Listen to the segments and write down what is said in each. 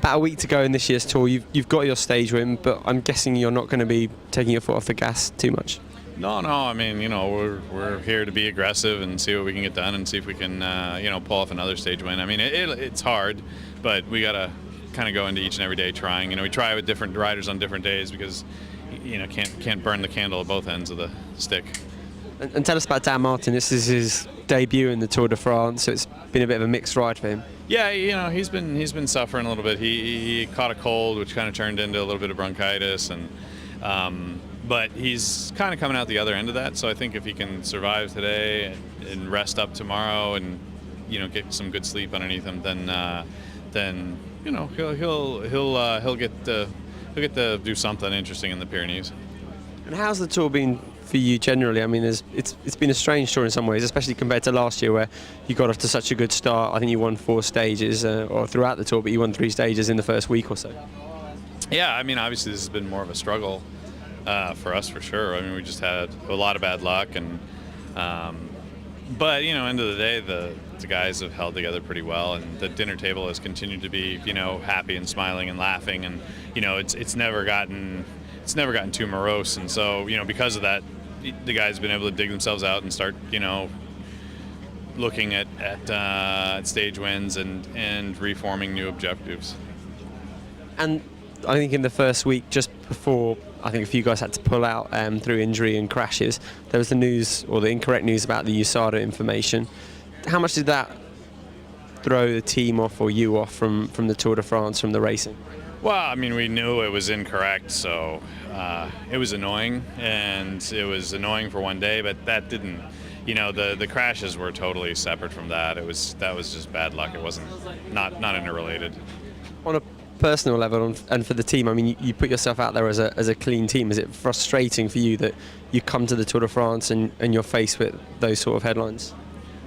About a week to go in this year's tour. You've got your stage win, but I'm guessing you're not going to be taking your foot off the gas too much. No. I mean, we're here to be aggressive and see what we can get done and see if we can, pull off another stage win. I mean, it's hard, but we got to kind of go into each and every day trying. We try with different riders on different days because, can't burn the candle at both ends of the stick. And tell us about Dan Martin. This is his debut in the Tour de France, so it's been a bit of a mixed ride for him. Yeah, he's been suffering a little bit. He caught a cold, which kind of turned into a little bit of bronchitis, and but he's kind of coming out the other end of that. So I think if he can survive today and rest up tomorrow, and get some good sleep underneath him, then he'll get to do something interesting in the Pyrenees. And how's the tour been for you generally? I mean, it's been a strange tour in some ways, especially compared to last year where you got off to such a good start. I think you won 4 stages or throughout the tour, but you won 3 stages in the first week or so. Yeah, I mean, obviously this has been more of a struggle for us for sure. I mean, we just had a lot of bad luck, and but end of the day, the guys have held together pretty well, and the dinner table has continued to be happy and smiling and laughing, and it's never gotten too morose, and so because of that, the guys have been able to dig themselves out and start looking at stage wins and reforming new objectives. And I think in the first week, just before I think a few guys had to pull out through injury and crashes, there was the news, or the incorrect news, about the USADA information. How much did that throw the team off, or you off, from the Tour de France, from the racing? Well, I mean, we knew it was incorrect, so it was annoying, and it was annoying for one day, but that didn't, the crashes were totally separate from that. That was just bad luck. It wasn't, not interrelated. On a personal level, and for the team, I mean, you put yourself out there as a clean team. Is it frustrating for you that you come to the Tour de France and you're faced with those sort of headlines?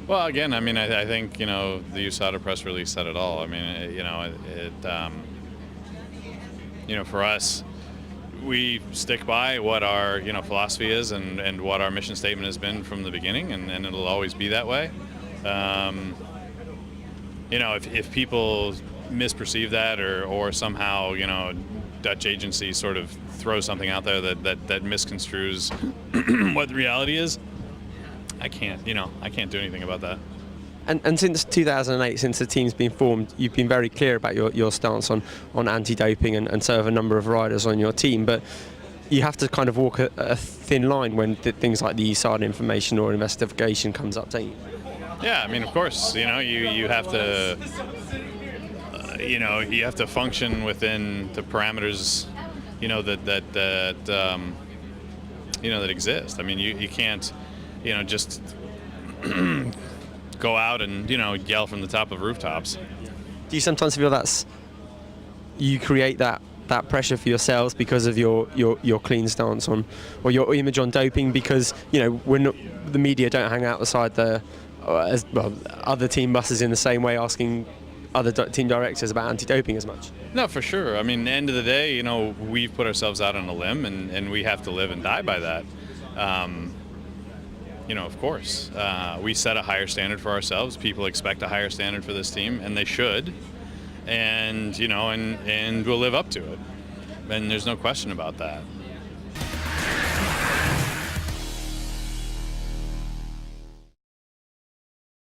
Well, again, I mean, I think, the USADA press release said it all. I mean, for us, we stick by what our, philosophy is and what our mission statement has been from the beginning, and it'll always be that way. If people misperceive that or somehow, Dutch agencies sort of throw something out there that misconstrues what the reality is, I can't do anything about that. And since 2008, since the team's been formed, you've been very clear about your stance on anti-doping, and so have a number of riders on your team. But you have to kind of walk a thin line when things like the USADA information or investigation comes up, don't you? Yeah, I mean, of course, you have to, you have to function within the parameters, that exist. I mean, you can't, just go out and yell from the top of rooftops. Do you sometimes feel you create that pressure for yourselves because of your clean stance on, or your image on doping, because the media don't hang out beside other team buses in the same way, asking other team directors about anti-doping as much? No, for sure. I mean, at the end of the day, we've put ourselves out on a limb, and we have to live and die by that. Of course, we set a higher standard for ourselves. People expect a higher standard for this team, and they should. And, and we'll live up to it. And there's no question about that.